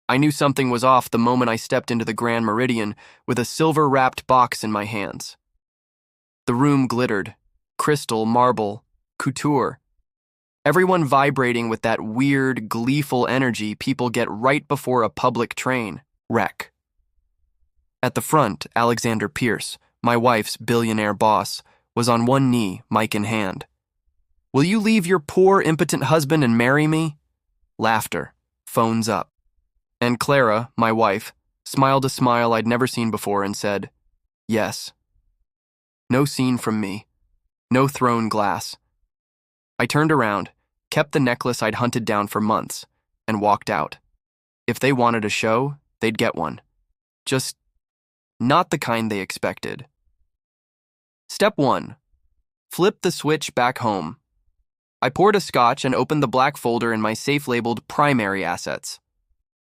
I knew something was off the moment I stepped into the Grand Meridian with a silver-wrapped box in my hands. The room glittered, crystal, marble, couture. Everyone vibrating with that weird, gleeful energy people get right before a public train wreck. At the front, Alexander Pierce, my wife's billionaire boss, was on one knee, mic in hand. "Will you leave your poor, impotent husband and marry me?" Laughter, phones up. And Clara, my wife, smiled a smile I'd never seen before and said, "Yes." No scene from me. No thrown glass. I turned around, kept the necklace I'd hunted down for months, and walked out. If they wanted a show, they'd get one. Just not the kind they expected. Step 1. Flip the switch back home. I poured a scotch and opened the black folder in my safe labeled primary assets.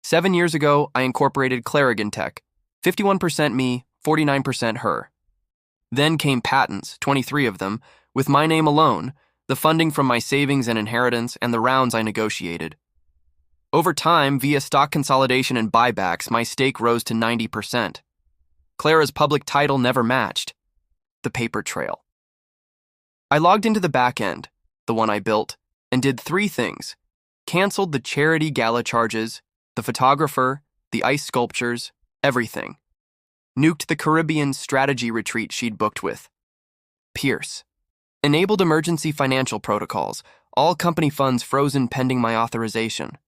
7 years ago, I incorporated Clarigen Tech, 51% me, 49% her. Then came patents, 23 of them, with my name alone, the funding from my savings and inheritance, and the rounds I negotiated. Over time, via stock consolidation and buybacks, my stake rose to 90%. Clara's public title never matched. The paper trail. I logged into the back end, the one I built, and did 3 things. Canceled the charity gala charges, the photographer, the ice sculptures, everything. Nuked the Caribbean strategy retreat she'd booked with Pierce. Enabled emergency financial protocols, all company funds frozen pending my authorization.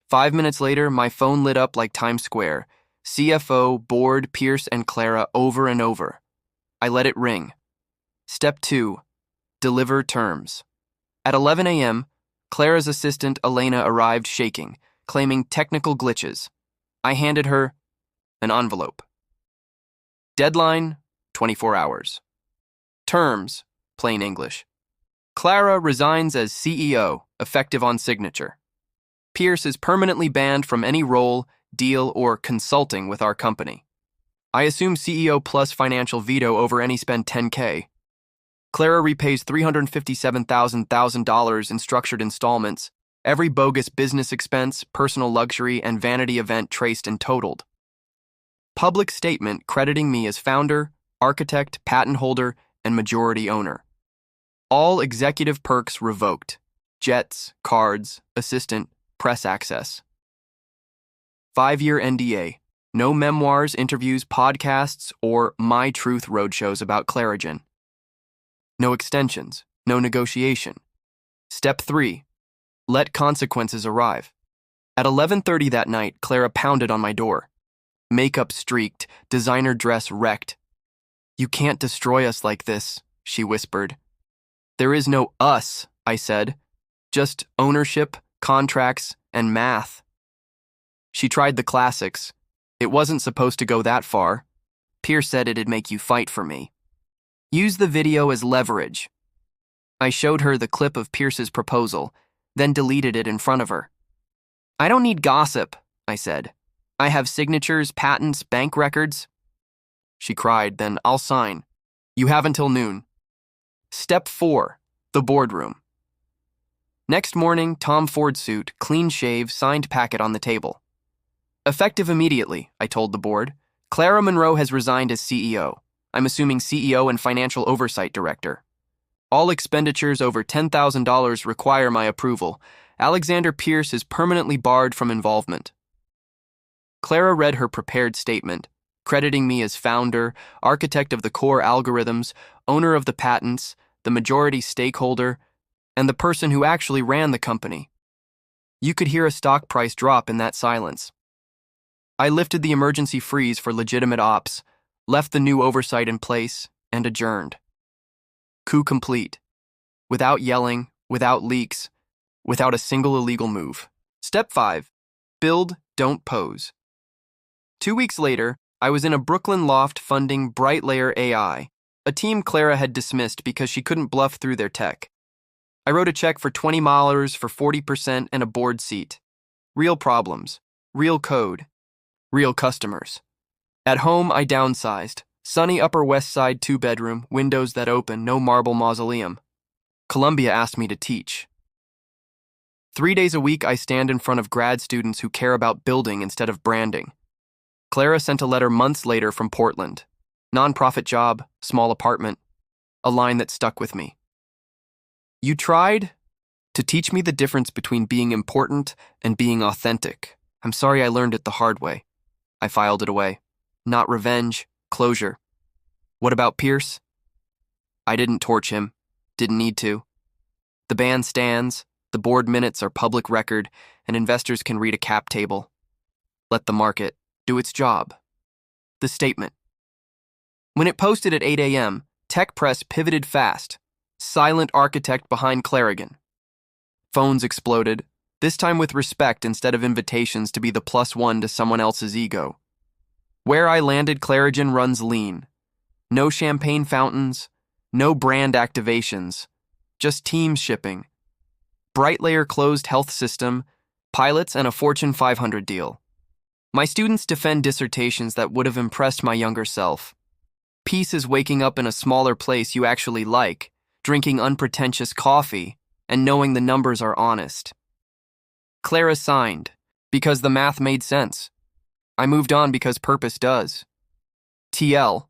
5 minutes later, my phone lit up like Times Square. CFO, board, Pierce, and Clara over and over. I let it ring. Step 2. Deliver terms. At 11 a.m., Clara's assistant, Elena, arrived shaking, claiming technical glitches. I handed her an envelope. Deadline, 24 hours. Terms, plain English. Clara resigns as CEO, effective on signature. Pierce is permanently banned from any role, deal, or consulting with our company. I assume CEO plus financial veto over any spend $10K. Clara repays $357,000 in structured installments, every bogus business expense, personal luxury, and vanity event traced and totaled. Public statement crediting me as founder, architect, patent holder, and majority owner. All executive perks revoked. Jets, cards, assistant, press access. 5-year NDA. No memoirs, interviews, podcasts, or My Truth roadshows about Clarigen. No extensions. No negotiation. Step 3. Let consequences arrive. At 11:30 that night, Clara pounded on my door. Makeup streaked, designer dress wrecked. "You can't destroy us like this," she whispered. "There is no us," I said. "Just ownership, contracts, and math." She tried the classics. "It wasn't supposed to go that far. Pierce said it'd make you fight for me. Use the video as leverage." I showed her the clip of Pierce's proposal, then deleted it in front of her. "I don't need gossip," I said. "I have signatures, patents, bank records." She cried, "Then I'll sign. You have until noon." Step 4. The boardroom. Next morning, Tom Ford suit, clean shave, signed packet on the table. "Effective immediately," I told the board. "Clara Monroe has resigned as CEO. I'm assuming CEO and Financial Oversight Director. All expenditures over $10,000 require my approval. Alexander Pierce is permanently barred from involvement." Clara read her prepared statement, crediting me as founder, architect of the core algorithms, owner of the patents, the majority stakeholder, and the person who actually ran the company. You could hear a stock price drop in that silence. I lifted the emergency freeze for legitimate ops, left the new oversight in place, and adjourned. Coup complete. Without yelling, without leaks, without a single illegal move. Step 5. Build, don't pose. 2 weeks later, I was in a Brooklyn loft funding BrightLayer AI, a team Clara had dismissed because she couldn't bluff through their tech. I wrote a check for $20 for 40% and a board seat. Real problems, real code, real customers. At home, I downsized. Sunny Upper West Side 2-bedroom, windows that open, no marble mausoleum. Columbia asked me to teach. 3 days a week, I stand in front of grad students who care about building instead of branding. Clara sent a letter months later from Portland. Nonprofit job, small apartment. A line that stuck with me. You tried to teach me the difference between being important and being authentic. I'm sorry I learned it the hard way. I filed it away. Not revenge, closure. What about Pierce? I didn't torch him. Didn't need to. The ban stands, the board minutes are public record, and investors can read a cap table. Let the market do its job. The statement. When it posted at 8 a.m., tech press pivoted fast. Silent architect behind Clarigan. Phones exploded, this time with respect instead of invitations to be the +1 to someone else's ego. Where I landed, Clarigen runs lean. No champagne fountains, no brand activations, just teams shipping. Brightlayer closed health system, pilots, and a Fortune 500 deal. My students defend dissertations that would have impressed my younger self. Peace is waking up in a smaller place you actually like, drinking unpretentious coffee, and knowing the numbers are honest. Clara signed, because the math made sense. I moved on because purpose does. TL,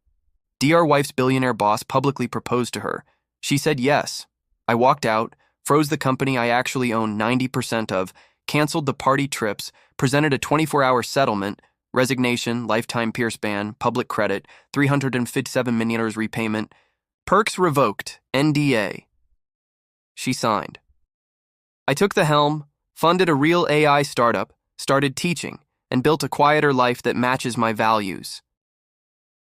DR wife's billionaire boss publicly proposed to her. She said yes. I walked out, froze the company I actually own 90% of, canceled the party trips, presented a 24-hour settlement, resignation, lifetime Pierce ban, public credit, $357 million repayment, perks revoked, NDA. She signed. I took the helm, funded a real AI startup, started teaching, and built a quieter life that matches my values.